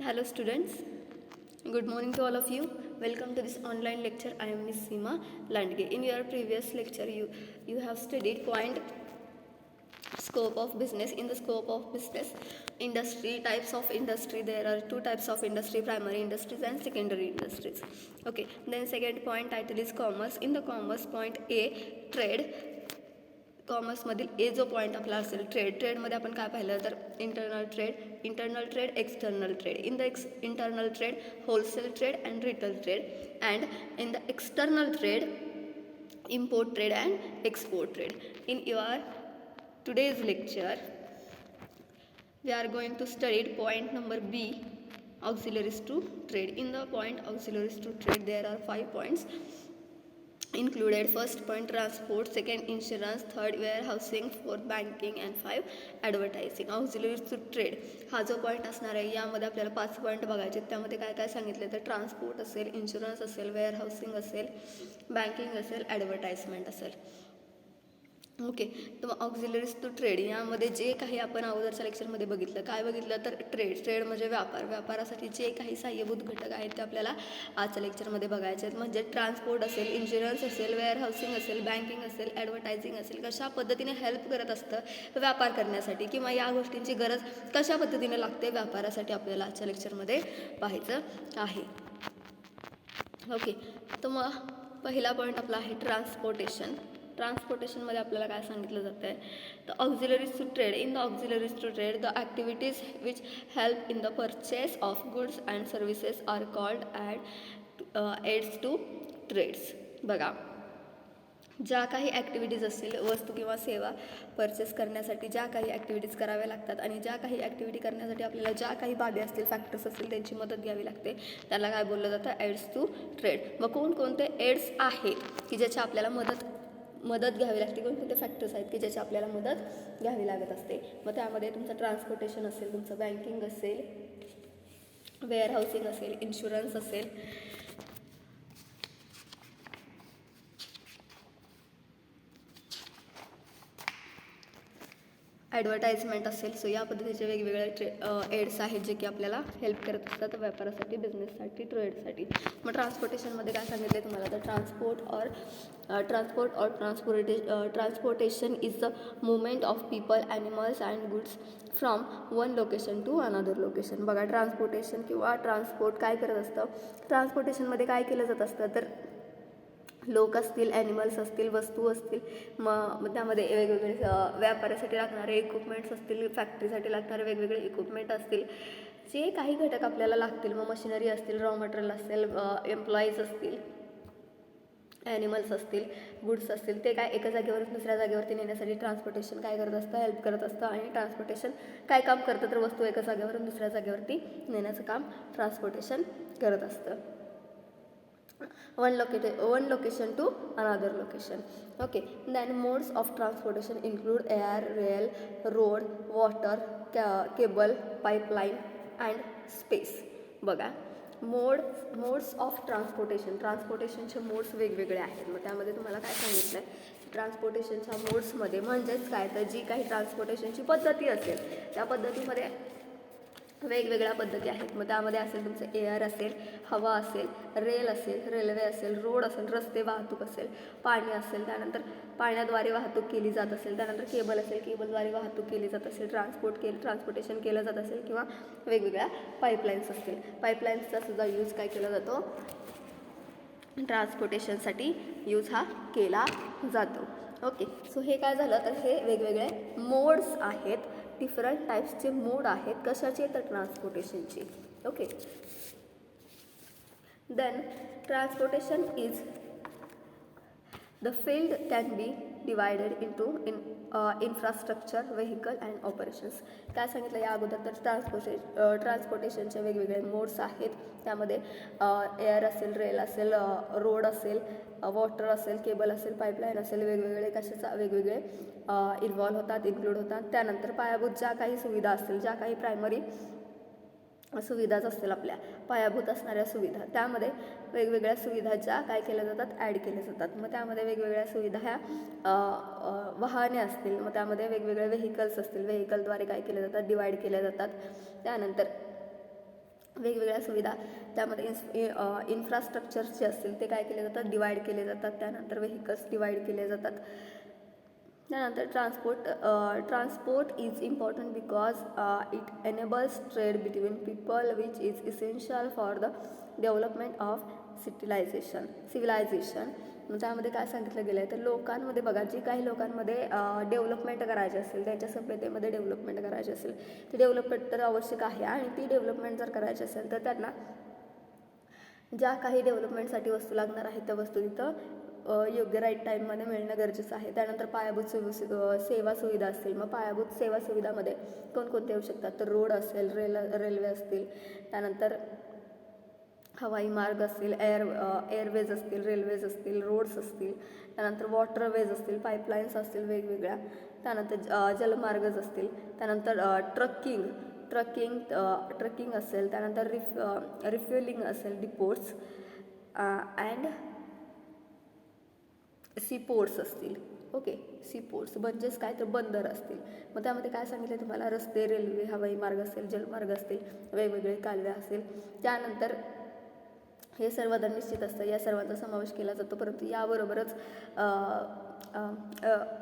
Hello students, good morning to all of you. Welcome to this online lecture. I am Miss Seema Landge. In your previous lecture you have studied point scope of business. In the scope of business, industry, types of industry. There are two types of industry: primary industries and secondary industries. Okay, then second point title is commerce. In the commerce, point A, trade. कॉमर्समधील ए जो point आपला असेल ट्रेडमध्ये आपण काय पाहिलं तर internal trade external trade. In the internal trade wholesale trade and retail trade, and in the external trade import trade and export trade. In your today's lecture we are going to study point number B, auxiliaries to trade. In the point auxiliaries to trade there are 5 points included. First point transport, second insurance, third warehousing, fourth banking and 5 advertising. auxiliaries to trade हा जो point असणार आहे यामध्ये आपल्याला 5 point बघायचे. त्यामध्ये काय काय सांगितले तर ट्रान्सपोर्ट असेल, इन्शुरन्स असेल, वेअरहाऊसिंग असेल, बँकिंग असेल, ॲडव्हर्टाइजमेंट असेल. ओके, तर मग ऑक्झिलरीज टू ट्रेड यामध्ये जे काही आपण अगोदरच्या लेक्चरमध्ये बघितलं, काय बघितलं तर ट्रेड म्हणजे व्यापारासाठी जे काही सहाय्यभूत घटक आहेत ते आपल्याला आजच्या लेक्चरमध्ये बघायचे आहेत. म्हणजे ट्रान्सपोर्ट असेल, इन्शुरन्स असेल, वेअरहाऊसिंग असेल, बँकिंग असेल, ॲडव्हर्टायझिंग असेल, कशा पद्धतीने हेल्प करत असतं व्यापार करण्यासाठी किंवा या गोष्टींची गरज कशा पद्धतीने लागते व्यापारासाठी आपल्याला आजच्या लेक्चरमध्ये पाहायचं आहे. ओके, तर मग पहिला पॉईंट आपला आहे ट्रान्सपोर्टेशन. ट्रान्सपोर्टेशनमध्ये आपल्याला काय सांगितलं जातं आहे तर auxiliaries to trade. In the auxiliaries to trade the activities which help in the purchase of goods and services are called aids to trades. बघा, ज्या काही ॲक्टिव्हिटीज असतील, वस्तू किंवा सेवा परचेस करण्यासाठी ज्या काही ॲक्टिव्हिटीज कराव्या लागतात आणि ज्या काही ॲक्टिव्हिटी करण्यासाठी आपल्याला ज्या काही बाबी असतील, फॅक्टर्स असतील त्यांची मदत घ्यावी लागते, त्याला काय बोललं जातं एड्स टू ट्रेड. मग कोणकोणते एड्स आहेत की ज्याची आपल्याला मदत घ्यावी लागते, कोणकोणते फॅक्टर्स आहेत की ज्याची आपल्याला मदत घ्यावी लागत असते. मग त्यामध्ये तुमचं ट्रान्सपोर्टेशन असेल, तुमचं बँकिंग असेल, वेअरहाऊसिंग असेल, इन्शुरन्स असेल, ॲडव्हर्टाइजमेंट असेल. सो या पद्धतीचे वेगवेगळे एड्स आहेत जे की आपल्याला हेल्प करत असतात व्यापारासाठी, बिझनेससाठी, ट्रेडसाठी. मग ट्रान्सपोर्टेशनमध्ये काय सांगितले तुम्हाला तर transportation is the movement of people, animals and goods from one location to another location. बघा, ट्रान्सपोर्टेशन किंवा ट्रान्सपोर्ट काय करत असतं, ट्रान्सपोर्टेशनमध्ये काय केलं जात असतं तर लोक असतील, ॲनिमल्स असतील, वस्तू असतील, मग त्यामध्ये वेगवेगळे व्यापारासाठी लागणारे इक्विपमेंट्स असतील, फॅक्टरीसाठी लागणारे वेगवेगळे इक्विपमेंट असतील, जे काही घटक आपल्याला लागतील, मग मशिनरी असतील, रॉ मटेरियल असेल, एम्प्लॉईज असतील, ॲनिमल्स असतील, गुड्स असतील, ते काय एका जागेवरून दुसऱ्या जागेवरती नेण्यासाठी ट्रान्सपोर्टेशन काय करत असतं, हेल्प करत असतं. आणि ट्रान्सपोर्टेशन काय काम करतं तर वस्तू एका जागेवरून दुसऱ्या जागेवरती नेण्याचं काम ट्रान्सपोर्टेशन करत असतं. one location to another location. Okay, then modes of transportation include air, rail, road, water, cable, pipeline and space. बघा, मोड्स ऑफ ट्रान्सपोर्टेशनचे मोड्स वेगवेगळे आहेत. मग त्यामध्ये तुम्हाला काय सांगितलं आहे ट्रान्सपोर्टेशनच्या मोड्समध्ये म्हणजेच काय तर जी काही ट्रान्सपोर्टेशनची पद्धती असेल त्या पद्धतीमध्ये वेगवेगळ्या पद्धती आहेत. मग त्यामध्ये असेल तुमचं एअर असेल, हवा असेल, रेल असेल, रेल्वे असेल, रोड असेल, रस्ते वाहतूक असेल, पाणी असेल, त्यानंतर पाण्याद्वारे वाहतूक केली जात असेल, त्यानंतर केबल असेल, केबलद्वारे वाहतूक केली जात असेल, ट्रान्सपोर्टेशन केलं जात असेल, किंवा वेगवेगळ्या पाईपलाईन्स असतील. पाईपलाईन्सचा सुद्धा यूज काय केला जातो ट्रान्सपोर्टेशनसाठी यूज हा केला जातो. ओके, सो हे काय झालं तर हे वेगवेगळे मोड्स आहेत, डिफरंट टाईप्सचे मोड आहेत कशाचे तर ट्रान्सपोर्टेशनचे. Okay, then transportation is the field can be divided into infrastructure, vehicle and operations. काय सांगितलं या अगोदर तर ट्रान्सपोर्टेशनचे वेगवेगळे मोड्स आहेत. त्यामध्ये एअर असेल, रेल असेल, रोड असेल, वॉटर असेल, केबल असेल, पाईपलाईन असेल, वेगवेगळे वेगवेगळे इन्व्हॉल्व होतात, इन्क्लूड होतात. त्यानंतर पायाभूत ज्या काही सुविधा असतील, ज्या काही प्रायमरी सुविधाच असतील, आपल्या पायाभूत असणाऱ्या सुविधा, त्यामध्ये वेगवेगळ्या सुविधा ज्या काय केल्या जातात ॲड केल्या जातात. मग त्यामध्ये वेगवेगळ्या सुविधा ह्या वाहने असतील, मग त्यामध्ये वेगवेगळे व्हेकल्स असतील, व्हेकलद्वारे काय केले जातात डिवाईड केल्या जातात. त्यानंतर वेगवेगळ्या सुविधा त्यामध्ये इन्फ्रास्ट्रक्चर्स जे असतील ते काय केले जातात, डिवाईड केले जातात. त्यानंतर व्हेकल्स डिवाईड केले जातात. त्यानंतर transport is important because it enables trade between people which is essential for the development of civilisation. त्यामध्ये काय सांगितलं गेलं आहे तर लोकांमध्ये बघा, जी काही लोकांमध्ये डेव्हलपमेंट करायची असेल, त्यांच्या सभ्यतेमध्ये डेव्हलपमेंट करायची असेल, ती डेव्हलपमेंट तर आवश्यक आहे. आणि ती डेव्हलपमेंट जर करायची असेल तर त्यांना ज्या काही डेव्हलपमेंटसाठी वस्तू लागणार आहेत त्या वस्तू तिथं योग्य राईट टाईममध्ये मिळणं गरजेचं आहे. त्यानंतर पायाभूत सेवा सुविधा असतील. मग पायाभूत सेवा सुविधामध्ये कोणकोणते येऊ शकतात तर रोड असेल, रेल्वे असतील, त्यानंतर हवाई मार्ग असतील, एअरवेज असतील, रेल्वेज असतील, रोड्स असतील, त्यानंतर वॉटरवेज असतील, पाईपलाईन्स असतील वेगवेगळ्या, त्यानंतर जलमार्गज असतील, त्यानंतर ट्रकिंग असेल, त्यानंतर रिफ्युलिंग असेल, डिपोर्ट्स अँड सीपोर्ट्स असतील. ओके, सीपोर्ट्स म्हणजेच काय तर बंदर असतील. मग त्यामध्ये काय सांगितलं तुम्हाला, रस्ते, रेल्वे, हवाई मार्ग असेल, जलमार्ग असतील, वेगवेगळे कालवे असतील. त्यानंतर हे सर्व तर निश्चित असतं, या सर्वांचा समावेश केला जातो. परंतु याबरोबरच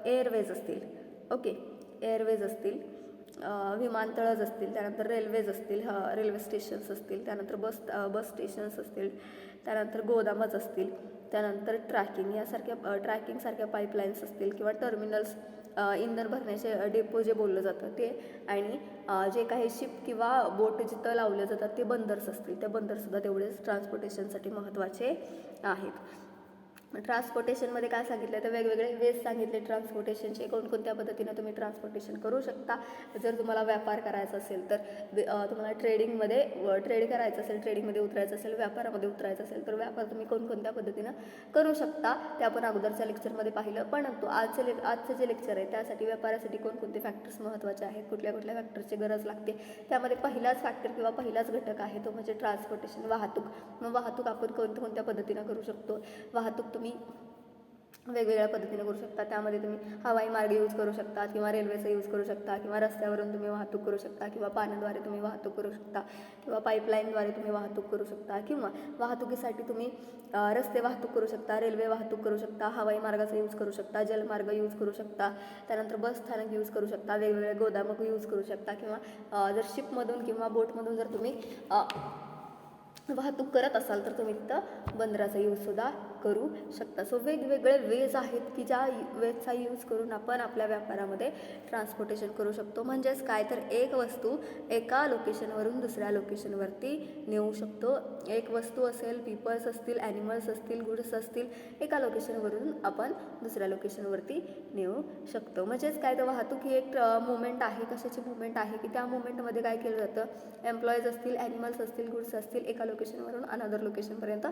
एअरवेज असतील. ओके, एअरवेज असतील, विमानतळच असतील, त्यानंतर रेल्वेज असतील, रेल्वे स्टेशन्स असतील, त्यानंतर बस स्टेशन्स असतील, त्यानंतर गोदामच असतील, त्यानंतर ट्रॅकिंगसारख्या पाईपलाईन्स असतील किंवा टर्मिनल्स, इंधन भरण्याचे डेपो जे बोललं जातं ते, आणि जे काही शिप किंवा बोट जिथं लावले जातात ते बंदर्स असतील. त्या बंदरसुद्धा तेवढेच ट्रान्सपोर्टेशनसाठी महत्त्वाचे आहेत. ट्रान्सपोर्टेशनमध्ये काय सांगितलं तर वेगवेगळे वेज सांगितले ट्रान्सपोर्टेशनचे, कोणकोणत्या पद्धतीनं तुम्ही ट्रान्सपोर्टेशन करू शकता. जर तुम्हाला व्यापार करायचा असेल तर तुम्हाला ट्रेड करायचं असेल, ट्रेडिंगमध्ये उतरायचं असेल, व्यापारामध्ये उतरायचं असेल तर व्यापार तुम्ही कोणकोणत्या पद्धतीनं करू शकता ते आपण अगोदरच्या लेक्चरमध्ये पाहिलं. परंतु आजचं जे लेक्चर आहे त्यासाठी व्यापारासाठी कोणकोणते फॅक्टर्स महत्त्वाचे आहेत, कुठल्या फॅक्टर्सची गरज लागते, त्यामध्ये पहिलाच फॅक्टर किंवा पहिलाच घटक आहे तो म्हणजे ट्रान्सपोर्टेशन, वाहतूक. मग वाहतूक आपण कोणत्या पद्धतीनं करू शकतो. वाहतूक तुम्ही वेगवेगळ्या पद्धतीने करू शकता. त्यामध्ये तुम्ही हवाई मार्ग यूज करू शकता किंवा रेल्वेचा यूज करू शकता किंवा रस्त्यावरून तुम्ही वाहतूक करू शकता किंवा पाण्याद्वारे तुम्ही वाहतूक करू शकता किंवा पाईपलाईनद्वारे तुम्ही वाहतूक करू शकता किंवा वाहतुकीसाठी तुम्ही रस्ते वाहतूक करू शकता, रेल्वे वाहतूक करू शकता, हवाई मार्गाचा यूज करू शकता, जलमार्ग यूज करू शकता, त्यानंतर बस स्थानक यूज करू शकता, वेगवेगळे गोदामक यूज करू शकता किंवा जर शिपमधून किंवा बोटमधून जर तुम्ही वाहतूक करत असाल तर तुम्ही तिथं बंदराचा यूजसुद्धा करू शकता. सो वेगवेगळे वेज आहेत की ज्या वेजचा यूज करून आपण आपल्या व्यापारामध्ये ट्रान्सपोर्टेशन करू शकतो. म्हणजेच काय तर एक वस्तू एका लोकेशनवरून दुसऱ्या लोकेशनवरती नेऊ शकतो. एक वस्तू असेल, पीपल्स असतील, ॲनिमल्स असतील, गुड्स असतील, एका लोकेशनवरून आपण दुसऱ्या लोकेशनवरती नेऊ शकतो. म्हणजेच काय तर वाहतूक ही एक मुवमेंट आहे. कशाची मुवमेंट आहे की त्या मुवमेंटमध्ये काय केलं जातं, एम्प्लॉईज असतील, ॲनिमल्स असतील, गुड्स असतील, एका लोकेशनवरून अनदर लोकेशनपर्यंत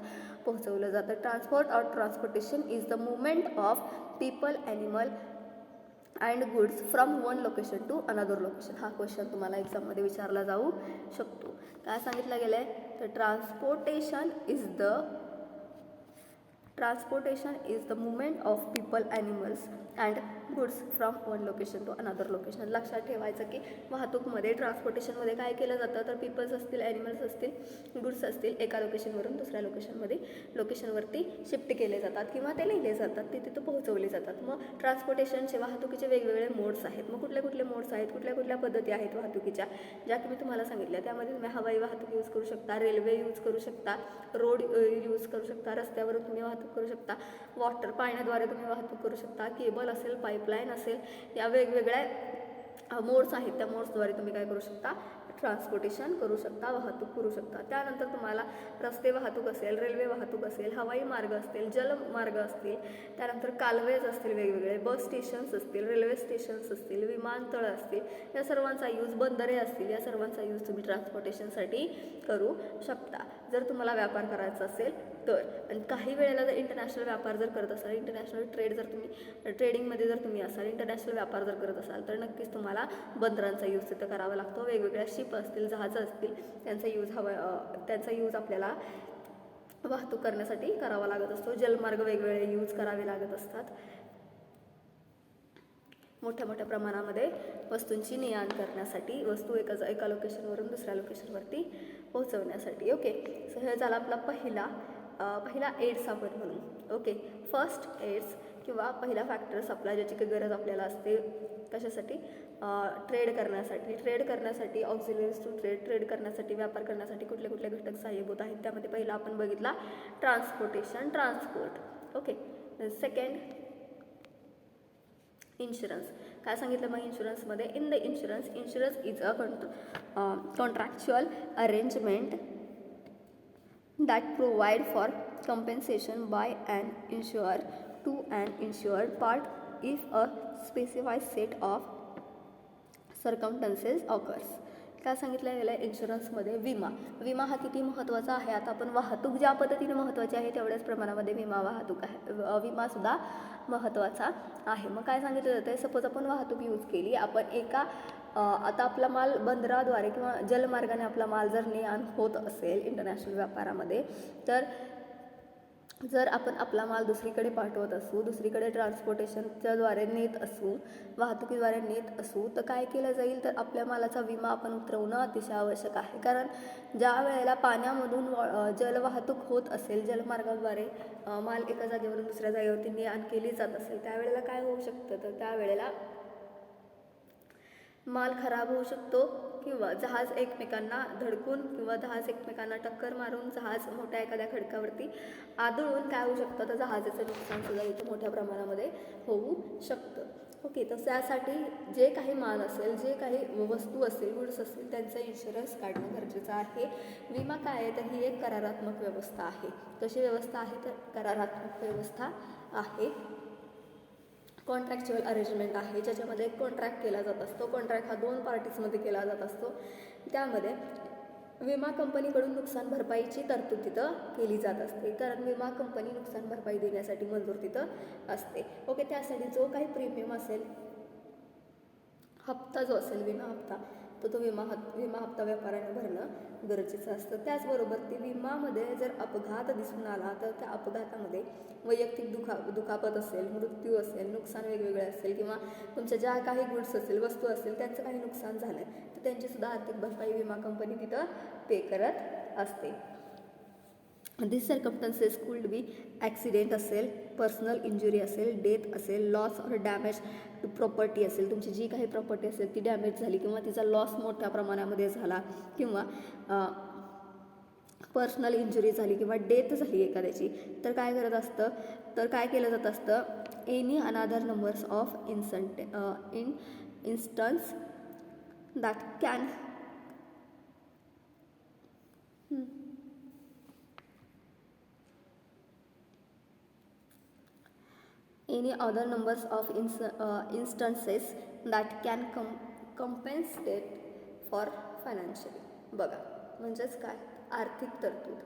पोहोचवलं जातं. ट्रान्सपोर्ट और transportation is the movement of people, animal and goods from one location to another location. हा क्वेश्चन तुम्हाला एक्झाममध्ये विचारला जाऊ शकतो. काय सांगितलं गेलं आहे तर transportation is the movement of people, animals and goods from one location to another location. लक्षात ठेवायचं की वाहतूकमध्ये ट्रान्सपोर्टेशनमध्ये काय केलं जातं तर पीपल्स असतील, ॲनिमल्स असतील, गुड्स असतील, एका लोकेशनवरून दुसऱ्या लोकेशनवरती शिफ्ट केले जातात किंवा ते नेले जातात, ते तिथं पोहोचवले जातात. मग ट्रान्सपोर्टेशनचे वाहतुकीचे वेगवेगळे मोड्स आहेत. मग कुठले मोड्स आहेत, कुठल्या पद्धती आहेत वाहतुकीच्या ज्या की मी तुम्हाला सांगितल्या. त्यामध्ये तुम्ही हवाई वाहतूक यूज करू शकता, रेल्वे यूज करू शकता, रोड यूज करू शकता, रस्त्यावरून तुम्ही वाहतूक करू शकता, पाण्याद्वारे तुम्ही वाहतूक करू शकता, केबल असेल, पाईपलाईन असेल, या वेगवेगळ्या मोड्स आहेत. त्या मोड्सद्वारे तुम्ही काय करू शकता, ट्रान्सपोर्टेशन करू शकता, वाहतूक करू शकता. त्यानंतर तुम्हाला रस्ते वाहतूक असेल, रेल्वे वाहतूक असेल, हवाई मार्ग असतील, जलमार्ग असतील, त्यानंतर कालवेज असतील, वेगवेगळे बस स्टेशन्स असतील, रेल्वे स्टेशन्स असतील, विमानतळ असतील, या सर्वांचा यूज, बंदरे असतील, या सर्वांचा यूज तुम्ही ट्रान्सपोर्टेशनसाठी करू शकता जर तुम्हाला व्यापार करायचा असेल तर. आणि काही वेळेला जर इंटरनॅशनल व्यापार जर करत असाल, इंटरनॅशनल ट्रेडिंगमध्ये जर तुम्ही असाल, इंटरनॅशनल व्यापार जर करत असाल तर नक्कीच तुम्हाला बंदरांचा यूज तिथं करावा लागतो. वेगवेगळ्या शिप असतील, जहाजं असतील, त्यांचा यूज आपल्याला वाहतूक करण्यासाठी करावा लागत असतो. जलमार्ग वेगवेगळे यूज करावे लागत असतात. मोठ्या मोठ्या प्रमाणामध्ये वस्तूंची ने-आण करण्यासाठी, वस्तू एका लोकेशनवरून दुसऱ्या लोकेशनवरती पोहोचवण्यासाठी. ओके, सो हे झाला आपला पहिला एड्स आपण म्हणू. ओके, फर्स्ट एड्स किंवा पहिला फॅक्टर्स आपला ज्याची काही गरज आपल्याला असते कशासाठी, ट्रेड करण्यासाठी ऑक्झिलरीज टू ट्रेड करण्यासाठी, व्यापार करण्यासाठी कुठले कुठले घटक सहाय्यभूत आहेत. त्यामध्ये पहिला आपण बघितला ट्रान्सपोर्ट. Okay, second insurance. काय सांगितलं मग इन्शुरन्समध्ये? In the insurance is a contractual arrangement that provide for compensation by an insurer to an insured part if a specified set of circumstances occurs. काय सांगितलं गेलं आहे इन्शुरन्समध्ये? विमा हा किती महत्त्वाचा आहे. आता आपण वाहतूक ज्या पद्धतीने महत्त्वाची आहे तेवढ्याच प्रमाणामध्ये विमासुद्धा महत्त्वाचा आहे. मग काय सांगितलं जातं आहे, सपोज आपण वाहतूक यूज केली, आपण आता आपला माल बंदराद्वारे किंवा जलमार्गाने आपला माल जर ने-आण होत असेल इंटरनॅशनल व्यापारामध्ये, तर जर आपण आपला माल दुसरीकडे पाठवत असू, दुसरीकडे ट्रान्सपोर्टेशनच्याद्वारे नेत असू, वाहतुकीद्वारे नेत असू, तर काय केलं जाईल, तर आपल्या मालाचा विमा आपण उतरवणं अतिशय आवश्यक आहे. कारण ज्या वेळेला पाण्यामधून जलवाहतूक होत असेल, जलमार्गाद्वारे माल एका जागेवरून दुसऱ्या जागेवरती ने-आण केली जात असेल, त्यावेळेला काय होऊ शकतं, तर त्यावेळेला माल खराब होऊ शकतो किंवा जहाज एकमेकांना धडकून किंवा जहाज एकमेकांना टक्कर मारून जहाज मोठ्या एखाद्या खडकावरती आदळून काय होऊ शकतं, तर जहाजाचं नुकसानसुद्धा इथं मोठ्या प्रमाणामध्ये होऊ शकतं. ओके, तर त्यासाठी जे काही माल असेल, जे काही वस्तू असेल, गुड्स असतील, त्यांचा इन्शुरन्स काढणं गरजेचं आहे. विमा काय आहे, तर ही एक करारात्मक व्यवस्था आहे. कशी व्यवस्था आहे, तर करारात्मक व्यवस्था आहे. कॉन्ट्रॅक्च्युअल अरेंजमेंट आहे, ज्याच्यामध्ये कॉन्ट्रॅक्ट केला जात असतो. कॉन्ट्रॅक्ट हा 2 पार्टीजमध्ये केला जात असतो. त्यामध्ये विमा कंपनीकडून नुकसान भरपाईची तरतूद तिथं केली जात असते, कारण विमा कंपनी नुकसान भरपाई देण्यासाठी मंजूर तिथं असते. ओके, त्यासाठी जो काही प्रीमियम असेल, हप्ता जो असेल विमा हप्ता, तो विमा हप्ता व्यापाऱ्याने भरणं गरजेचं असतं. त्याचबरोबर ते विमामध्ये जर अपघात दिसून आला, तर त्या अपघातामध्ये वैयक्तिक दुखापत असेल, मृत्यू असेल, नुकसान वेगवेगळे असेल किंवा तुमच्या ज्या काही गुड्स असेल, वस्तू असेल, त्यांचं काही नुकसान झालं तर त्यांचीसुद्धा आर्थिक भरपाई विमा कंपनी तिथं पे करत असते. This circumstances could be accident असेल, पर्सनल इंजुरी असेल, डेथ असेल, loss or damage to property असेल, तुमची जी काही प्रॉपर्टी असेल ती डॅमेज झाली किंवा तिचा लॉस मोठ्या प्रमाणामध्ये झाला किंवा पर्सनल इंजुरी झाली किंवा डेथ झाली एखाद्याची, तर काय केलं जात असतं, एनी अनादर numbers of instance that can any other numbers of instances that can compensate for financially. बघा, म्हणजेच काय, आर्थिक तरतूद.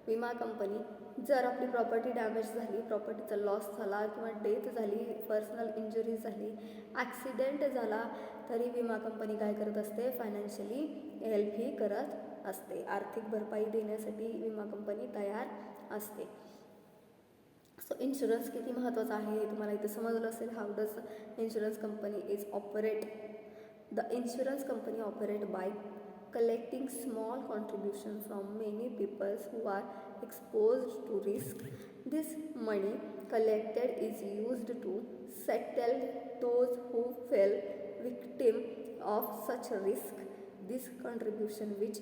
विमा कंपनी जर आपली प्रॉपर्टी डॅमेज झाली, प्रॉपर्टीचा लॉस झाला किंवा डेथ झाली, पर्सनल इंजुरी झाली, ॲक्सिडेंट झाला, तरी विमा कंपनी काय करत असते, फायनान्शियली हेल्प ही करत असते. आर्थिक भरपाई देण्यासाठी विमा कंपनी तयार असते. सो इन्शुरन्स किती महत्त्वाचा आहे हे तुम्हाला इथे समजलं असेल. How does insurance company is operate? The insurance company operate by collecting small contribution from many people who are exposed to risk. This money collected is used to settle those who fell victim of such risk. This contribution which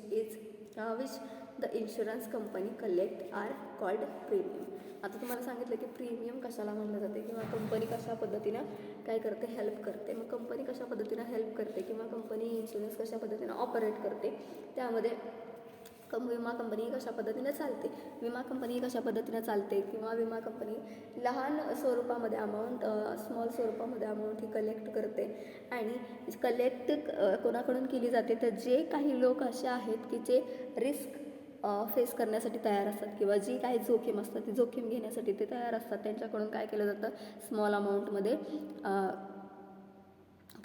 the insurance company collect are called premium. आता तुम्हाला सांगितलं की premium कशाला म्हणलं जाते किंवा company कशा पद्धतीनं काय करते, हेल्प करते. मग कंपनी कशा पद्धतीनं हेल्प करते किंवा कंपनी इन्शुरन्स कशा पद्धतीनं ऑपरेट करते, त्यामध्ये विमा कंपनी कशा पद्धतीनं चालते. विमा कंपनी कशा पद्धतीनं चालते किंवा विमा कंपनी लहान स्वरूपामध्ये स्मॉल स्वरूपामध्ये अमाऊंट ही कलेक्ट करते आणि कलेक्ट कोणाकडून केली जाते, तर जे काही लोक असे आहेत की जे रिस्क फेस करण्यासाठी तयार असतात किंवा जी काही जोखीम असतात ती जोखीम घेण्यासाठी ते तयार असतात, त्यांच्याकडून काय केलं जातं, स्मॉल अमाऊंटमध्ये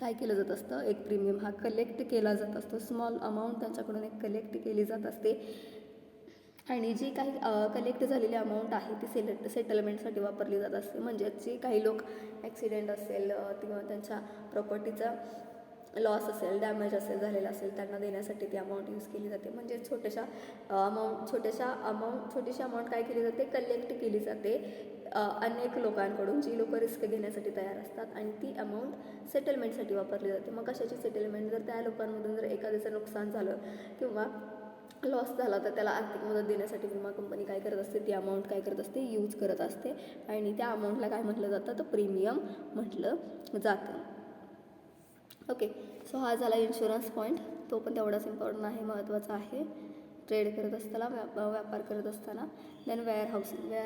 काय केलं जात असतं, एक प्रीमियम हा कलेक्ट केला जात असतो. स्मॉल अमाऊंट त्यांच्याकडून एक कलेक्ट केली जात असते आणि जी काही कलेक्ट झालेली अमाऊंट आहे ती सेटलमेंटसाठी वापरली जात असते. म्हणजेच जे काही लोक ॲक्सिडेंट असेल किंवा त्यांच्या प्रॉपर्टीचा लॉस असेल, डॅमेज असेल झालेला असेल, त्यांना देण्यासाठी ती अमाऊंट यूज केली जाते. म्हणजे छोटीशी अमाऊंट काय केली जाते, कलेक्ट केली जाते अनेक लोकांकडून, जी लोक रिस्क घेण्यासाठी तयार असतात, आणि ती अमाऊंट सेटलमेंटसाठी वापरली जाते. मग कशाची सेटलमेंट, जर त्या लोकांमधून जर एखाद्याचं नुकसान झालं किंवा लॉस झाला तर त्याला आर्थिक मदत देण्यासाठी विमा कंपनी काय करत असते, ती अमाऊंट काय करत असते, यूज करत असते. आणि त्या अमाऊंटला काय म्हटलं जातं, तर प्रीमियम म्हटलं जातं. ओके, सो हा झाला इन्शुरन्स पॉईंट, तो पण तेवढाच इम्पॉर्टंट आहे, महत्त्वाचा आहे ट्रेड करत असताना, व्यापार करत असताना. देन वेअर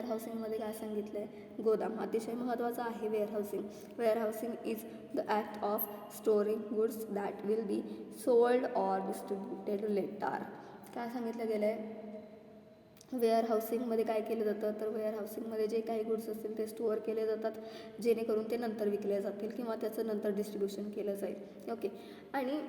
हाऊसिंगमध्ये काय सांगितलं आहे, गोदाम अतिशय महत्त्वाचं आहे. Warehousing is the act of storing goods that will be sold or distributed later. काय सांगितलं गेलं आहे, वेअर हाऊसिंगमध्ये काय केलं जातं, तर वेअर हाऊसिंगमध्ये जे काही गुड्स असतील ते स्टोअर केले जातात, जेणेकरून ते नंतर विकले जातील किंवा त्याचं नंतर डिस्ट्रीब्युशन केलं जाईल. ओके, आणि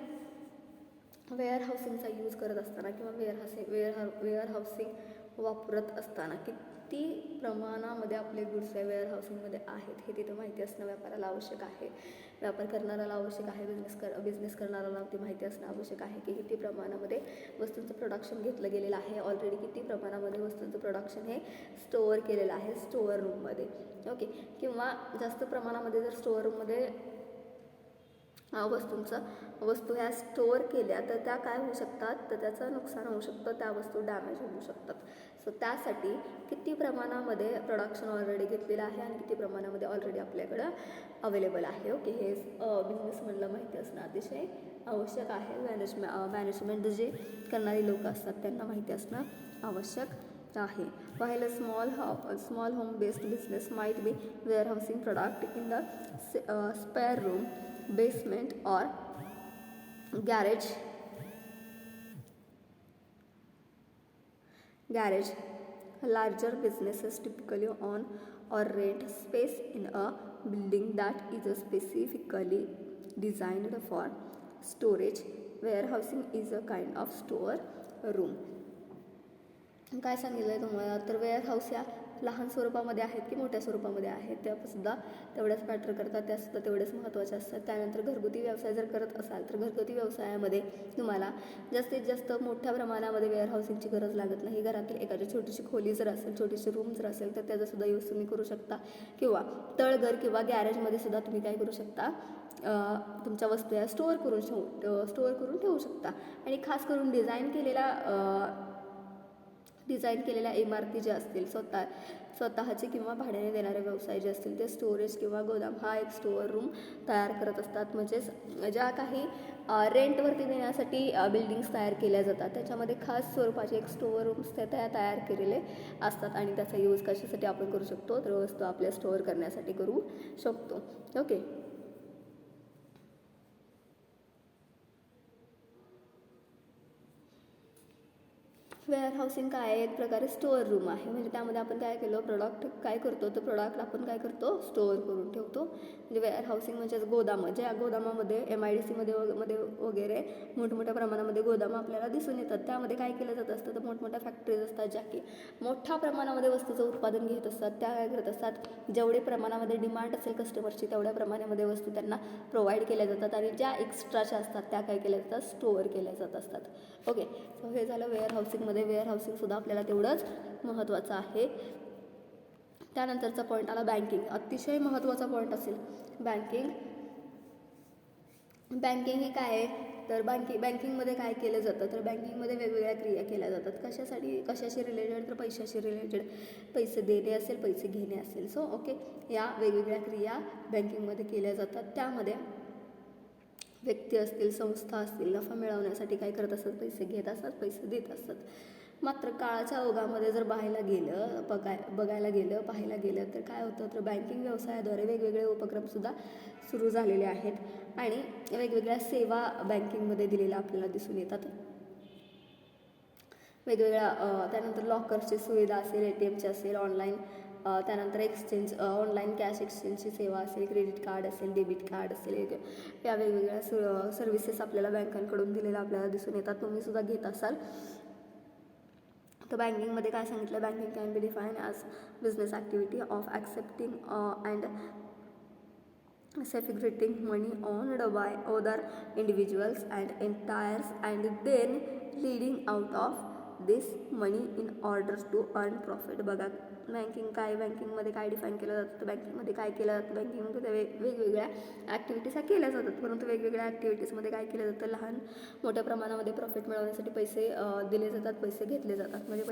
वेअर हाऊसिंगचा यूज करत असताना किंवा वेअर हाऊसिंग वापरत असताना किती प्रमाणामध्ये आपले गुड्स वेअर हाऊसिंगमध्ये आहेत हे तिथं माहिती असणं व्यापाराला आवश्यक आहे. व्यापार करणाऱ्याला आवश्यक आहे, बिझनेस करणाऱ्याला ती माहिती असणं आवश्यक आहे की किती प्रमाणामध्ये वस्तूंचं प्रोडक्शन घेतलं गेलेलं आहे, ऑलरेडी किती प्रमाणामध्ये वस्तूंचं प्रोडक्शन हे स्टोअर केलेलं आहे स्टोअर रूममध्ये. ओके, किंवा जास्त प्रमाणामध्ये जर स्टोअर रूममध्ये वस्तू ह्या स्टोअर केल्या तर त्या काय होऊ शकतात, तर त्याचं नुकसान होऊ शकतं, त्या वस्तू डॅमेज होऊ शकतात. सो त्यासाठी किती प्रमाणामध्ये प्रोडक्शन ऑलरेडी घेतलेलं आहे आणि किती प्रमाणामध्ये ऑलरेडी आपल्याकडं अवेलेबल आहे. ओके, हे बिझनेसमधलं माहिती असणं अतिशय आवश्यक आहे. मॅनेजमेंट जे करणारी लोक असतात त्यांना माहिती असणं आवश्यक आहे. While a small home based business might be warehousing product in the spare room, basement or garage, larger businesses typically own or rent space in a building that is specifically designed for storage. Warehousing is a kind of store room. काय सांगितलं आहे तुम्हाला, तर wear house या लहान स्वरूपामध्ये आहेत की मोठ्या स्वरूपामध्ये आहेत त्यासुद्धा तेवढ्याच मॅटर करतात, त्यासुद्धा तेवढेच महत्त्वाचे असतात. त्यानंतर घरगुती व्यवसाय जर करत असाल तर घरगुती व्यवसायामध्ये तुम्हाला जास्तीत जास्त मोठ्या प्रमाणामध्ये वेअर हाऊसिंगची गरज लागत नाही. घरातील एखादी छोटीशी खोली जर असेल, छोटीशी रूम जर असेल तर त्याचासुद्धा यूज तुम्ही करू शकता, किंवा तळघर किंवा गॅरेजमध्ये सुद्धा तुम्ही काय करू शकता, तुमच्या वस्तू या स्टोअर करून ठेवू शकता. आणि खास करून डिझाईन केलेल्या इमारती ज्या असतील, स्वतःचे किंवा भाड्याने देणारे व्यवसाय जे असतील ते स्टोरेज किंवा गोदाम हा एक स्टोअर रूम तयार करत असतात. म्हणजेच ज्या काही रेंटवरती देण्यासाठी बिल्डिंग्स तयार केल्या जातात त्याच्यामध्ये खास स्वरूपाचे एक स्टोअर रूम्स ते तयार केलेले असतात, आणि त्याचा यूज कशासाठी आपण करू शकतो, तर वस्तू आपल्या स्टोअर करण्यासाठी करू शकतो. ओके, वेअर हाऊसिंग काय आहे, एक प्रकारे स्टोअर रूम आहे. म्हणजे त्यामध्ये आपण काय केलं, प्रोडक्ट काय करतो, तर प्रोडक्ट आपण काय करतो, स्टोअर करून ठेवतो. म्हणजे वेअर हाऊसिंग म्हणजेच गोदामं, ज्या गोदामामध्ये MIDC मध्ये वगैरे मोठमोठ्या प्रमाणामध्ये गोदामं आपल्याला दिसून येतात. त्यामध्ये काय केलं जात असतं, तर मोठमोठ्या फॅक्टरीज असतात ज्या की मोठ्या प्रमाणामध्ये वस्तूचं उत्पादन घेत असतात. त्या काय करत असतात, जेवढे प्रमाणामध्ये डिमांड असेल कस्टमरची तेवढ्या प्रमाणामध्ये वस्तू त्यांना प्रोव्हाइड केल्या जातात, आणि ज्या एक्स्ट्राच्या असतात त्या काय केल्या जातात, स्टोअर केल्या जात असतात. ओके, सो हे झालं वेअर हाऊसिंगमध्ये. वेअर हाऊसिंगसुद्धा आपल्याला तेवढंच महत्त्वाचं आहे. त्यानंतरचा पॉईंट आला बँकिंग, अतिशय महत्त्वाचा पॉईंट असेल बँकिंग हे काय आहे, तर बँकिंगमध्ये काय केलं जातं, तर बँकिंगमध्ये वेगवेगळ्या क्रिया केल्या जातात. कशाशी रिलेटेड, तर पैशाशी रिलेटेड, पैसे देणे असेल, पैसे घेणे असेल. सो ओके, या वेगवेगळ्या क्रिया बँकिंगमध्ये केल्या जातात. त्यामध्ये व्यक्ती असतील, संस्था असतील, नफा मिळवण्यासाठी काय करत असतात, पैसे घेत असतात, पैसे देत असतात. मात्र काळाच्या ओघामध्ये जर पाहायला गेलं तर काय होतं, तर बँकिंग व्यवसायाद्वारे वेगवेगळे उपक्रमसुद्धा सुरू झालेले आहेत, आणि वेगवेगळ्या सेवा बँकिंगमध्ये दिलेल्या आपल्याला दिसून येतात. त्यानंतर लॉकरची सुविधा असेल, ATMची असेल, ऑनलाईन, त्यानंतर ऑनलाईन कॅश एक्सचेंजची सेवा असेल, क्रेडिट कार्ड असेल, डेबिट कार्ड असेल, या वेगवेगळ्या सर्व्हिसेस आपल्याला बँकांकडून दिलेल्या आपल्याला दिसून येतात. तुम्ही सुद्धा घेत असाल. तर बँकिंगमध्ये काय सांगितलं, banking can be define as business activity of accepting and segregating money owned by other individuals and entities and then leading out of this money in order to earn profit. बघा बँकिंगमध्ये काय डिफाईन केलं जातं, बँकिंगमध्ये काय केलं जातं, बँकिंगमध्ये वेगवेगळ्या ॲक्टिव्हिटीज ह्या केल्या जातात, परंतु वेगवेगळ्या ॲक्टिव्हिटीजमध्ये काय केलं जातं, लहान मोठ्या प्रमाणामध्ये प्रॉफिट मिळवण्यासाठी पैसे दिले जातात, पैसे घेतले जातात, म्हणजे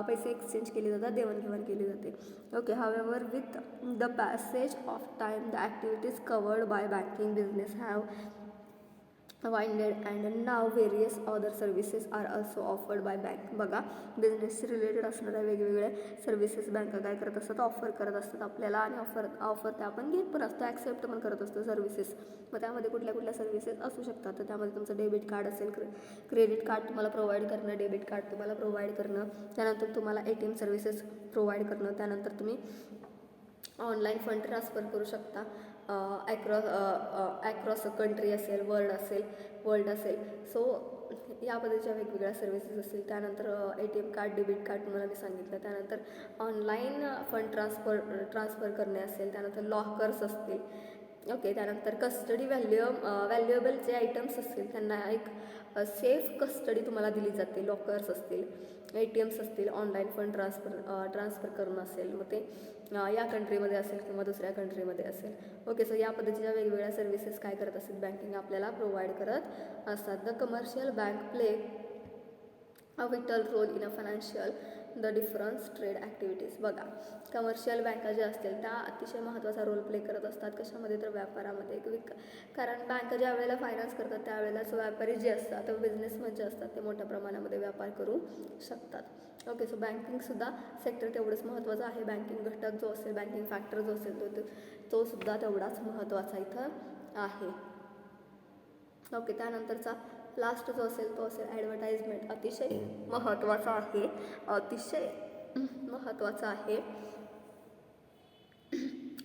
पैसे एक्सचेंज केले जातात, देवाणघेवाण केली जाते. Okay, however with the passage of time the activities covered by banking business have widened and now various other services are also offered by bank. बघा, बिझनेसशी रिलेटेड असणाऱ्या वेगवेगळे सर्व्हिसेस बँका काय करत असतात, ऑफर करत असतात आपल्याला, आणि ऑफर त्या आपण घेत पण असतो, ॲक्सेप्ट पण करत असतो सर्व्हिसेस. मग त्यामध्ये कुठल्या सर्व्हिसेस असू शकतात, तर त्यामध्ये तुमचं डेबिट कार्ड असेल, क्रेडिट कार्ड तुम्हाला प्रोव्हाइड करणं, डेबिट कार्ड तुम्हाला प्रोव्हाइड करणं, त्यानंतर तुम्हाला ATM सर्व्हिसेस प्रोव्हाइड करणं, त्यानंतर तुम्ही ऑनलाईन फंड ट्रान्सफर करू शकता, ॲक्रॉस कंट्री असेल, वर्ल्ड असेल. सो या पद्धतीच्या वेगवेगळ्या सर्व्हिसेस असतील. त्यानंतर ATM कार्ड, डेबिट कार्ड तुम्हाला मी सांगितलं, त्यानंतर ऑनलाईन फंड ट्रान्सफर करणे असेल, त्यानंतर लॉकर्स असतील. ओके, त्यानंतर कस्टडी व्हॅल्युएबल जे आयटम्स असतील त्यांना एक सेफ कस्टडी तुम्हाला दिली जाते. लॉकर्स असतील, ATMs असतील, ऑनलाईन फंड ट्रान्सफर करणं असेल, मग ते या कंट्रीमध्ये असेल किंवा दुसऱ्या कंट्रीमध्ये असेल. ओके, सो या पद्धतीच्या वेगवेगळ्या सर्व्हिसेस काय करत असतात, बँकिंग आपल्याला प्रोव्हाइड करत असतात. The commercial bank play a vital role in a financial the difference trade activities. बघा, कमर्शियल बँका ज्या असतील त्या अतिशय महत्त्वाचा रोल प्ले करत असतात. कशामध्ये, तर व्यापारामध्ये. कारण बँका ज्या वेळेला फायनान्स करतात त्यावेळेलाच व्यापारी जे असतात, बिझनेसमॅन जे असतात, ते मोठ्या प्रमाणामध्ये व्यापार करू शकतात. ओके, सो बँकिंगसुद्धा सेक्टर तेवढंच महत्त्वाचं आहे. बँकिंग घटक जो असेल, बँकिंग फॅक्टर जो असेल, तो सुद्धा तेवढाच महत्त्वाचा इथं आहे. ओके, त्यानंतरचा लास्ट जो असेल तो असेल ॲडव्हर्टाइजमेंट. अतिशय महत्त्वाचा आहे.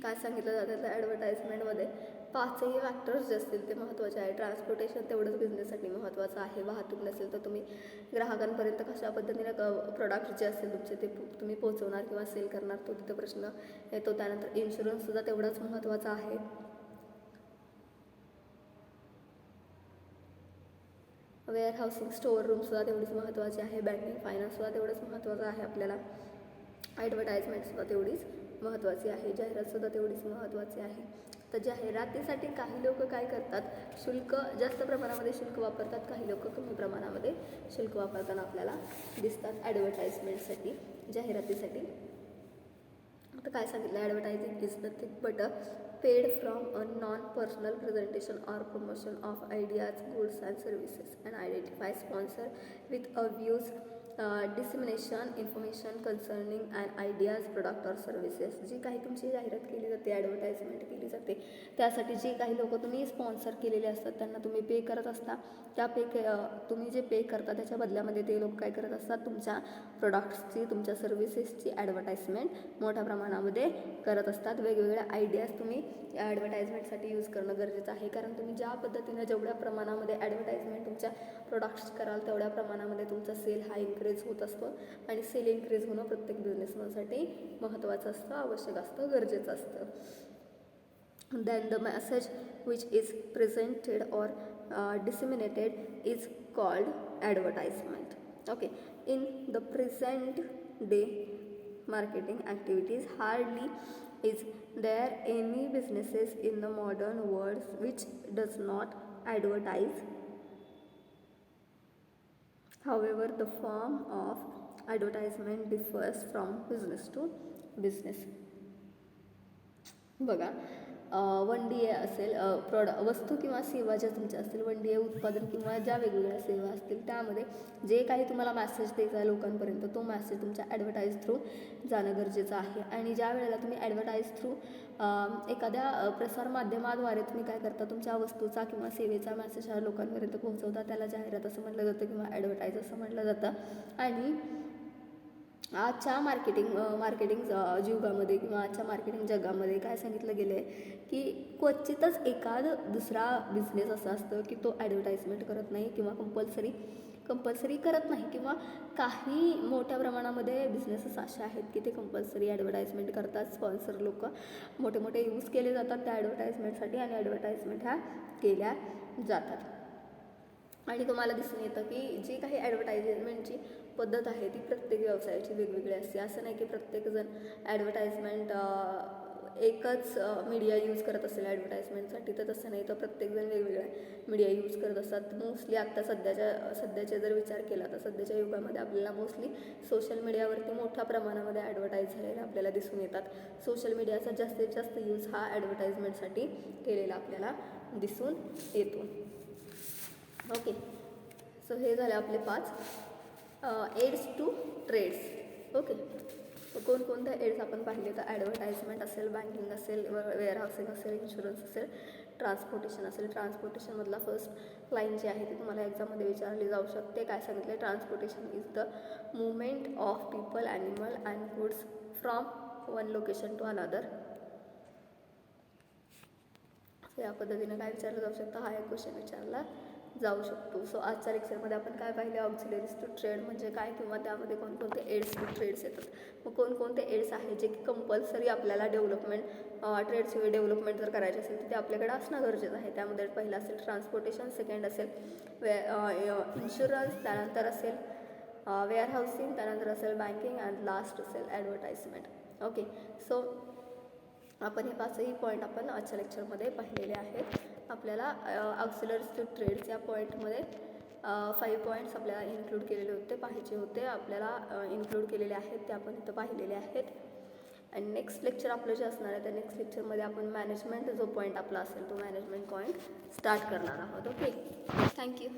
काय सांगितलं जातं तर ॲडव्हर्टाइजमेंटमध्ये 5ही फॅक्टर्स जे असतील ते महत्त्वाचे आहे. ट्रान्सपोर्टेशन तेवढंच बिझनेससाठी महत्त्वाचं आहे. वाहतूक नसेल तर तुम्ही ग्राहकांपर्यंत कशा पद्धतीने प्रोडक्ट जे असतील तुमचे ते तुम्ही पोहोचवणार किंवा सेल करणार, तो तिथं प्रश्न येतो. त्यानंतर इन्शुरन्ससुद्धा तेवढाच महत्त्वाचा आहे. वेअर हाऊसिंग, स्टोअर रूमसुद्धा तेवढीच महत्त्वाची आहे. बँकिंग फायनान्ससुद्धा तेवढंच महत्त्वाचं आहे आपल्याला. ॲडव्हर्टाइजमेंटसुद्धा तेवढीच महत्त्वाची आहे. जाहिरातसुद्धा तेवढीच महत्त्वाची आहे. तर जाहिरातीसाठी काही लोक काय करतात, शुल्क जास्त प्रमाणामध्ये शुल्क वापरतात, काही लोक कमी प्रमाणामध्ये शुल्क वापरताना आपल्याला दिसतात ॲडव्हर्टाइजमेंटसाठी, जाहिरातीसाठी. आता काय सांगितलं, advertising is nothing but a paid from a non personal presentation or promotion of ideas, goods and services and identify sponsor with a views dissemination information concerning and ideas, product or services. जी काही तुमची जाहिरात केली जाते, advertisement केली जाते, त्यासाठी जे काही लोक तुम्ही स्पॉन्सर केलेले असतात त्यांना तुम्ही पे करत असता. तुम्ही जे पे करता त्याच्या बदल्यामध्ये ते लोक काय करत असतात, तुमच्या प्रोडक्ट्सची, तुमच्या सर्व्हिसेसची ॲडव्हर्टाइजमेंट मोठ्या प्रमाणामध्ये करत असतात. वेगवेगळ्या आयडियाज तुम्ही ॲडव्हर्टाइजमेंटसाठी यूज करणं गरजेचं आहे. कारण तुम्ही ज्या पद्धतीने जेवढ्या प्रमाणामध्ये ॲडव्हर्टाइजमेंट तुमच्या प्रोडक्ट्स कराल तेवढ्या प्रमाणामध्ये तुमचा सेल हा इन्क्रीज होत असतो. आणि सेल इन्क्रीज होणं प्रत्येक बिझनेसमॅनसाठी महत्त्वाचं असतं, आवश्यक असतं, गरजेचं असतं. Then the message which is presented or disseminated is called advertisement. Okay, in the present day marketing activities, hardly is there any businesses in the modern world which does not advertise. However, the form of advertisement differs from business to business. बघा, 1DA असेल, वस्तू किंवा सेवा ज्या तुमच्या असतील, 1DA उत्पादन किंवा ज्या वेगवेगळ्या सेवा असतील त्यामध्ये जे काही तुम्हाला मॅसेज द्यायचा आहे लोकांपर्यंत, तो मॅसेज तुमच्या ॲडव्हर्टाईज थ्रू जाणं गरजेचं आहे. आणि ज्या वेळेला तुम्ही ॲडव्हर्टाईज थ्रू एखाद्या प्रसारमाध्यमाद्वारे तुम्ही काय करता, तुमच्या वस्तूचा किंवा सेवेचा मॅसेज हा लोकांपर्यंत पोहोचवता, त्याला जाहिरात असं म्हटलं जातं किंवा ॲडव्हर्टाईज असं म्हटलं जातं. आणि आजच्या मार्केटिंग युगामध्ये किंवा आजच्या मार्केटिंग जगामध्ये काय सांगितलं गेलं आहे की क्वचितच दुसरा बिझनेस असा असतं की तो ॲडव्हर्टाइजमेंट करत नाही किंवा कंपल्सरी कंपल्सरी करत नाही, किंवा काही मोठ्या प्रमाणामध्ये बिझनेसेस असे आहेत की ते कंपल्सरी ॲडव्हर्टाइजमेंट करतात. स्पॉन्सर लोक मोठे मोठे यूज केले जातात त्या ॲडव्हर्टाइजमेंटसाठी, आणि ॲडव्हर्टाइजमेंट ह्या केल्या जातात. आणि तुम्हाला दिसून येतं की जी काही ॲडव्हर्टाइजमेंटची पद्धत आहे ती प्रत्येक व्यवसायाची वेगवेगळी असते. असं नाही की प्रत्येकजण ॲडव्हर्टाइजमेंट एकच मीडिया यूज करत असेल ॲडव्हर्टाइजमेंटसाठी, तर तसं नाही, तर प्रत्येकजण वेगवेगळ्या मीडिया यूज करत असतात. मोस्टली आत्ता सध्याचा जर विचार केला तर सध्याच्या युगामध्ये आपल्याला मोस्टली सोशल मीडियावरती मोठ्या प्रमाणामध्ये ॲडव्हर्टाईज झालेला आपल्याला दिसून येतात. सोशल मीडियाचा जास्तीत जास्त यूज हा ॲडव्हर्टाइजमेंटसाठी केलेला आपल्याला दिसून येतो. ओके, सो हे झाले आपले 5 एड्स टू ट्रेड्स. ओके, कोणकोणत्या एड्स आपण पाहिले तर ॲडव्हर्टाइजमेंट असेल, बँकिंग असेल, वेअरहाऊसिंग असेल, इन्शुरन्स असेल, ट्रान्सपोर्टेशन असेल. ट्रान्सपोर्टेशनमधला फर्स्ट लाईन जी आहे ती तुम्हाला एक्झाममध्ये विचारली जाऊ शकते. काय सांगितलं? Transportation is the movement of people, animal and goods from one location to another. या पद्धतीने काय विचारलं जाऊ शकतं? हा एक क्वेश्चन विचारला जाऊ शकतो. सो आजच्या लेक्चरमध्ये आपण काय पाहिले? ऑक्झिलरीज टू ट्रेड म्हणजे काय, किंवा त्यामध्ये कोणकोणते एड्स टू ट्रेड्स येतात. मग कोणकोणते एड्स आहेत जे की कंपल्सरी आपल्याला ट्रेड्सची डेव्हलपमेंट जर करायची असेल तर ते आपल्याकडे असणं गरजेचं आहे. त्यामध्ये पहिलं असेल ट्रान्सपोर्टेशन, सेकंड असेल इन्शुरन्स, त्यानंतर असेल वेअरहाऊसिंग, त्यानंतर असेल बँकिंग, अँड लास्ट असेल ॲडव्हर्टाइजमेंट. ओके, सो आपण हे 5ही पॉईंट आपण आजच्या लेक्चरमध्ये पाहिलेले आहेत. आपल्याला ऑक्झिलरीज टू ट्रेड्स या पॉईंटमध्ये 5 पॉईंट्स आपल्याला इन्क्लूड केलेले होते, पाहिजे होते, आपल्याला इन्क्लूड केलेले आहेत, ते आपण इथं पाहिलेले आहेत. आणि नेक्स्ट लेक्चर आपलं जे असणार आहे त्या नेक्स्ट लेक्चरमध्ये आपण मॅनेजमेंट जो पॉईंट आपला असेल तो मॅनेजमेंट पॉईंट स्टार्ट करणार आहोत. Okay, thank you.